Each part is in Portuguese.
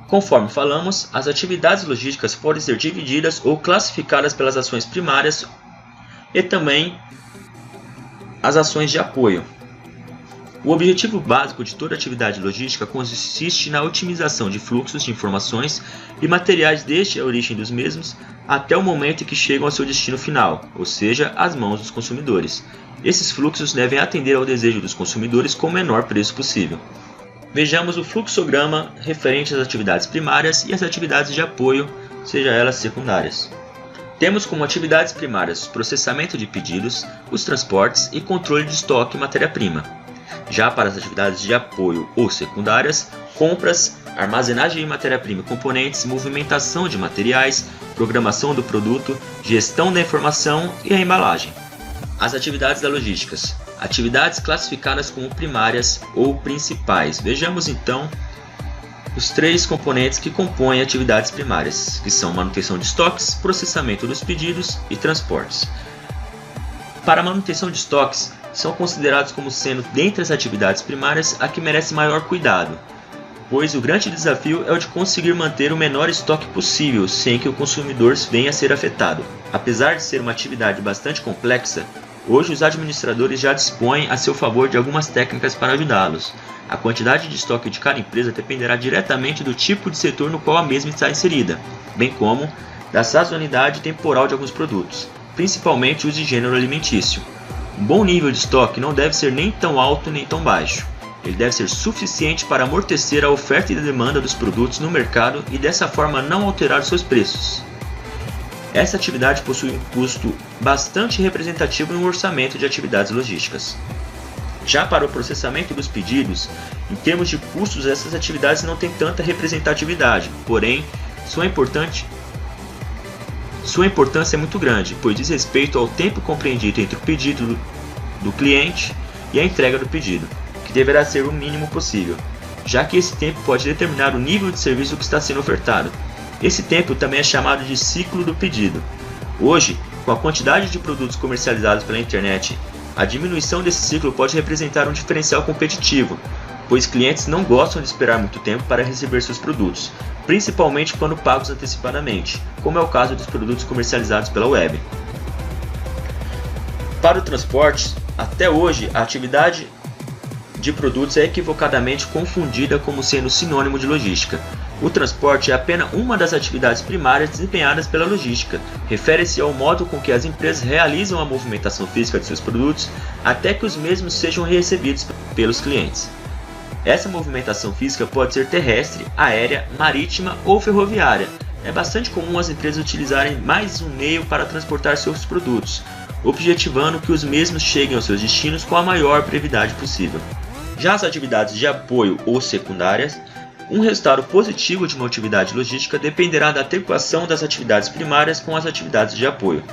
Conforme falamos, as atividades logísticas podem ser divididas ou classificadas pelas ações primárias e também as ações de apoio. O objetivo básico de toda atividade logística consiste na otimização de fluxos de informações e materiais desde a origem dos mesmos até o momento em que chegam ao seu destino final, ou seja, às mãos dos consumidores. Esses fluxos devem atender ao desejo dos consumidores com o menor preço possível. Vejamos o fluxograma referente às atividades primárias e às atividades de apoio, seja elas secundárias. Temos como atividades primárias o processamento de pedidos, os transportes e controle de estoque e matéria-prima. Já para as atividades de apoio ou secundárias, compras, armazenagem de matéria-prima e componentes, movimentação de materiais, programação do produto, gestão da informação e a embalagem. As atividades da logística. Atividades classificadas como primárias ou principais. Vejamos então os três componentes que compõem atividades primárias, que são manutenção de estoques, processamento dos pedidos e transportes. Para a manutenção de estoques, são considerados como sendo, dentre as atividades primárias, a que merece maior cuidado, pois o grande desafio é o de conseguir manter o menor estoque possível sem que o consumidor venha a ser afetado. Apesar de ser uma atividade bastante complexa, hoje os administradores já dispõem a seu favor de algumas técnicas para ajudá-los. A quantidade de estoque de cada empresa dependerá diretamente do tipo de setor no qual a mesma está inserida, bem como da sazonalidade temporal de alguns produtos, principalmente os de gênero alimentício. Um bom nível de estoque não deve ser nem tão alto nem tão baixo. Ele deve ser suficiente para amortecer a oferta e a demanda dos produtos no mercado e dessa forma não alterar seus preços. Essa atividade possui um custo bastante representativo em um orçamento de atividades logísticas. Já para o processamento dos pedidos, em termos de custos, essas atividades não têm tanta representatividade, porém, sua importância é muito grande, pois diz respeito ao tempo compreendido entre o pedido do cliente e a entrega do pedido, que deverá ser o mínimo possível, já que esse tempo pode determinar o nível de serviço que está sendo ofertado. Esse tempo também é chamado de ciclo do pedido. Hoje, com a quantidade de produtos comercializados pela internet, a diminuição desse ciclo pode representar um diferencial competitivo, pois clientes não gostam de esperar muito tempo para receber seus produtos, principalmente quando pagos antecipadamente, como é o caso dos produtos comercializados pela web. Para o transporte, até hoje, a atividade de produtos é equivocadamente confundida como sendo sinônimo de logística. O transporte é apenas uma das atividades primárias desempenhadas pela logística. Refere-se ao modo com que as empresas realizam a movimentação física de seus produtos até que os mesmos sejam recebidos pelos clientes. Essa movimentação física pode ser terrestre, aérea, marítima ou ferroviária. É bastante comum as empresas utilizarem mais um meio para transportar seus produtos, objetivando que os mesmos cheguem aos seus destinos com a maior brevidade possível. Já as atividades de apoio ou secundárias, um resultado positivo de uma atividade logística dependerá da adequação das atividades primárias com as atividades de apoio.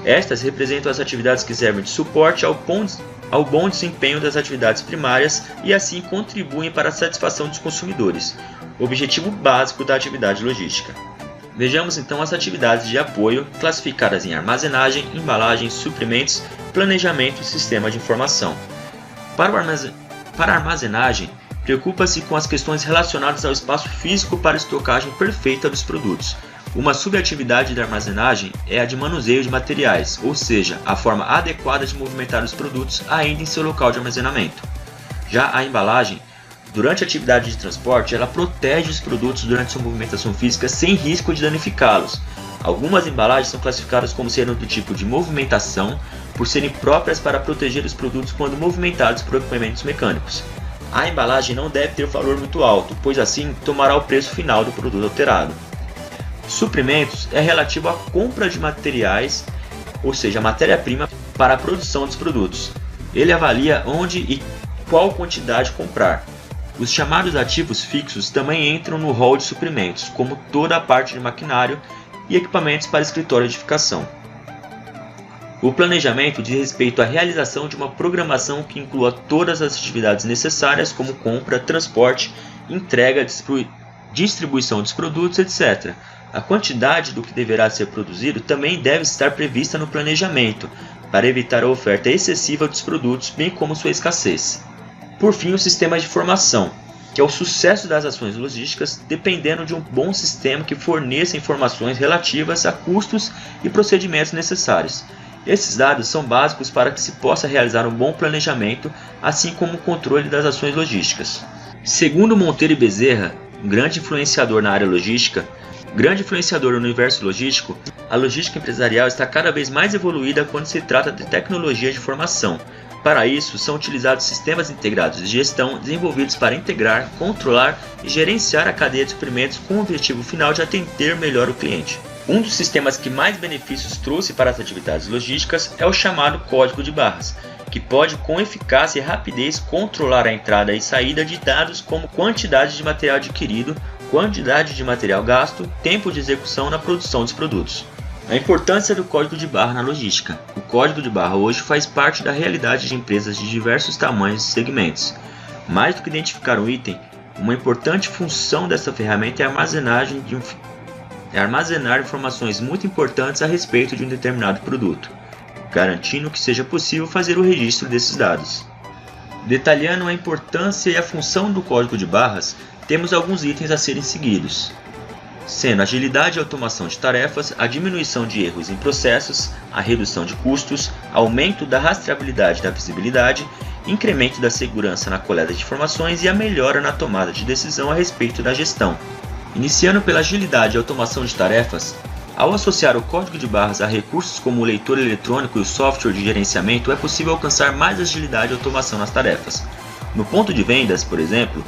Estas representam as atividades que servem de suporte ao bom desempenho das atividades primárias e assim contribuem para a satisfação dos consumidores, objetivo básico da atividade logística. Vejamos então as atividades de apoio classificadas em armazenagem, embalagem, suprimentos, planejamento e sistema de informação. Para a armazenagem, preocupa-se com as questões relacionadas ao espaço físico para a estocagem perfeita dos produtos. Uma subatividade da armazenagem é a de manuseio de materiais, ou seja, a forma adequada de movimentar os produtos ainda em seu local de armazenamento. Já a embalagem, durante a atividade de transporte, ela protege os produtos durante sua movimentação física sem risco de danificá-los. Algumas embalagens são classificadas como sendo do tipo de movimentação, por serem próprias para proteger os produtos quando movimentados por equipamentos mecânicos. A embalagem não deve ter valor muito alto, pois assim tomará o preço final do produto alterado. Suprimentos é relativo à compra de materiais, ou seja, matéria-prima para a produção dos produtos. Ele avalia onde e qual quantidade comprar. Os chamados ativos fixos também entram no rol de suprimentos, como toda a parte de maquinário e equipamentos para escritório de edificação. O planejamento diz respeito à realização de uma programação que inclua todas as atividades necessárias, como compra, transporte, entrega, distribuição dos produtos, etc., A quantidade do que deverá ser produzido também deve estar prevista no planejamento, para evitar a oferta excessiva dos produtos, bem como sua escassez. Por fim, o sistema de informação, que é o sucesso das ações logísticas dependendo de um bom sistema que forneça informações relativas a custos e procedimentos necessários. Esses dados são básicos para que se possa realizar um bom planejamento, assim como o controle das ações logísticas. Segundo Monteiro e Bezerra, um grande influenciador na área logística, grande influenciador no universo logístico, a logística empresarial está cada vez mais evoluída quando se trata de tecnologia de informação. Para isso, são utilizados sistemas integrados de gestão desenvolvidos para integrar, controlar e gerenciar a cadeia de suprimentos com o objetivo final de atender melhor o cliente. Um dos sistemas que mais benefícios trouxe para as atividades logísticas é o chamado código de barras, que pode com eficácia e rapidez controlar a entrada e saída de dados como quantidade de material adquirido, quantidade de material gasto, tempo de execução na produção dos produtos. A importância do código de barra na logística. O código de barra hoje faz parte da realidade de empresas de diversos tamanhos e segmentos. Mais do que identificar um item, uma importante função dessa ferramenta é armazenar informações muito importantes a respeito de um determinado produto, garantindo que seja possível fazer o registro desses dados. Detalhando a importância e a função do código de barras, temos alguns itens a serem seguidos, sendo agilidade e automação de tarefas, a diminuição de erros em processos, a redução de custos, aumento da rastreabilidade e da visibilidade, incremento da segurança na coleta de informações e a melhora na tomada de decisão a respeito da gestão. Iniciando pela agilidade e automação de tarefas, ao associar o código de barras a recursos como o leitor eletrônico e o software de gerenciamento, é possível alcançar mais agilidade e automação nas tarefas. No ponto de vendas, por exemplo,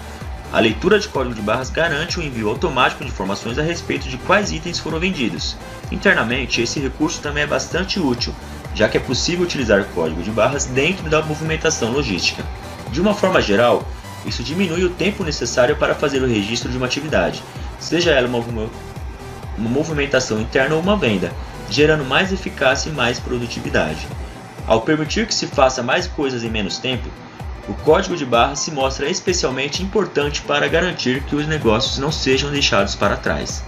a leitura de código de barras garante o envio automático de informações a respeito de quais itens foram vendidos. Internamente, esse recurso também é bastante útil, já que é possível utilizar o código de barras dentro da movimentação logística. De uma forma geral, isso diminui o tempo necessário para fazer o registro de uma atividade, seja ela uma movimentação interna ou uma venda, gerando mais eficácia e mais produtividade. Ao permitir que se faça mais coisas em menos tempo, o código de barras se mostra especialmente importante para garantir que os negócios não sejam deixados para trás.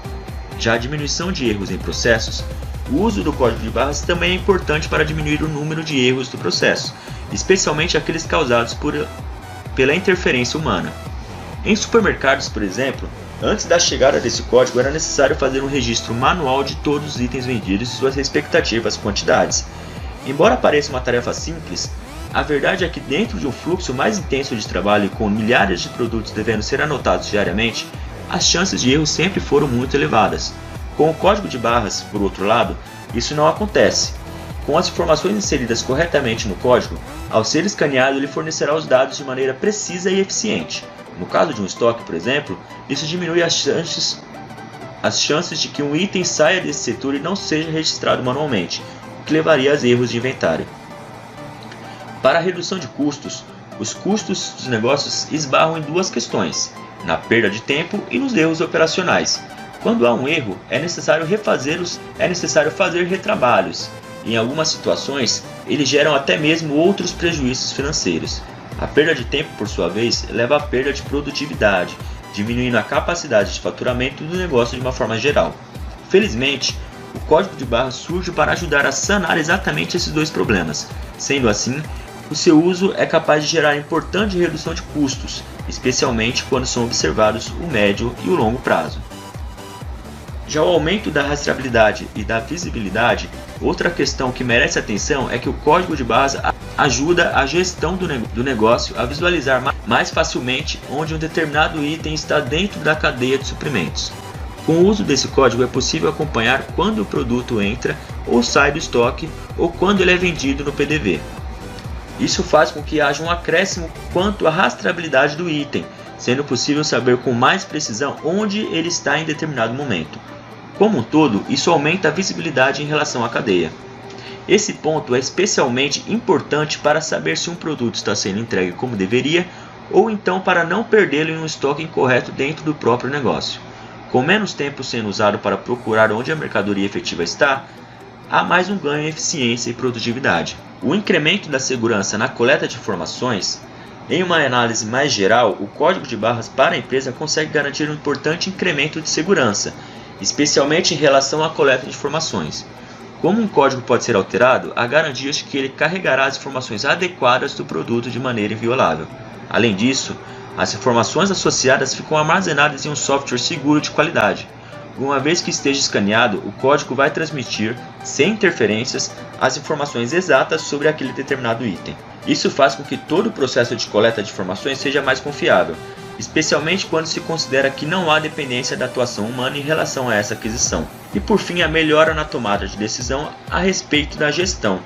Já a diminuição de erros em processos, o uso do código de barras também é importante para diminuir o número de erros do processo, especialmente aqueles causados pela interferência humana. Em supermercados, por exemplo, antes da chegada desse código era necessário fazer um registro manual de todos os itens vendidos e suas respectivas quantidades. Embora pareça uma tarefa simples, a verdade é que dentro de um fluxo mais intenso de trabalho e com milhares de produtos devendo ser anotados diariamente, as chances de erro sempre foram muito elevadas. Com o código de barras, por outro lado, isso não acontece. Com as informações inseridas corretamente no código, ao ser escaneado ele fornecerá os dados de maneira precisa e eficiente. No caso de um estoque, por exemplo, isso diminui as chances de que um item saia desse setor e não seja registrado manualmente, o que levaria a erros de inventário. Para a redução de custos, os custos dos negócios esbarram em duas questões, na perda de tempo e nos erros operacionais. Quando há um erro, é necessário fazer retrabalhos, e em algumas situações, eles geram até mesmo outros prejuízos financeiros. A perda de tempo, por sua vez, leva à perda de produtividade, diminuindo a capacidade de faturamento do negócio de uma forma geral. Felizmente, o código de barras surge para ajudar a sanar exatamente esses dois problemas. Sendo assim, o seu uso é capaz de gerar importante redução de custos, especialmente quando são observados o médio e o longo prazo. Já o aumento da rastreabilidade e da visibilidade, outra questão que merece atenção é que o código de barras ajuda a gestão do negócio a visualizar mais facilmente onde um determinado item está dentro da cadeia de suprimentos. Com o uso desse código é possível acompanhar quando o produto entra ou sai do estoque ou quando ele é vendido no PDV. Isso faz com que haja um acréscimo quanto à rastreabilidade do item, sendo possível saber com mais precisão onde ele está em determinado momento. Como um todo, isso aumenta a visibilidade em relação à cadeia. Esse ponto é especialmente importante para saber se um produto está sendo entregue como deveria ou então para não perdê-lo em um estoque incorreto dentro do próprio negócio. Com menos tempo sendo usado para procurar onde a mercadoria efetiva está, há mais um ganho em eficiência e produtividade. O incremento da segurança na coleta de informações. Em uma análise mais geral, o código de barras para a empresa consegue garantir um importante incremento de segurança, especialmente em relação à coleta de informações. Como um código pode ser alterado, há garantias de que ele carregará as informações adequadas do produto de maneira inviolável. Além disso, as informações associadas ficam armazenadas em um software seguro de qualidade. Uma vez que esteja escaneado, o código vai transmitir, sem interferências, as informações exatas sobre aquele determinado item. Isso faz com que todo o processo de coleta de informações seja mais confiável, especialmente quando se considera que não há dependência da atuação humana em relação a essa aquisição. E por fim, a melhora na tomada de decisão a respeito da gestão.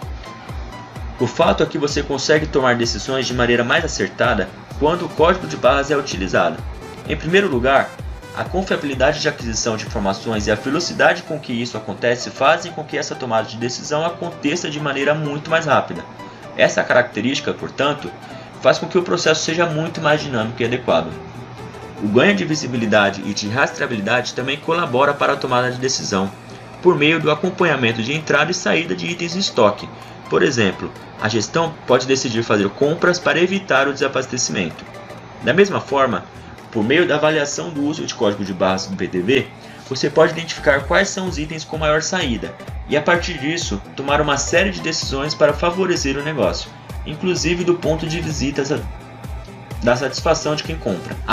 O fato é que você consegue tomar decisões de maneira mais acertada quando o código de barras é utilizado. Em primeiro lugar, a confiabilidade de aquisição de informações e a velocidade com que isso acontece fazem com que essa tomada de decisão aconteça de maneira muito mais rápida. Essa característica, portanto, faz com que o processo seja muito mais dinâmico e adequado. O ganho de visibilidade e de rastreabilidade também colabora para a tomada de decisão, por meio do acompanhamento de entrada e saída de itens em estoque. Por exemplo, a gestão pode decidir fazer compras para evitar o desabastecimento. Da mesma forma, por meio da avaliação do uso de código de barras do PDV, você pode identificar quais são os itens com maior saída e, a partir disso, tomar uma série de decisões para favorecer o negócio, inclusive do ponto de vista da satisfação de quem compra.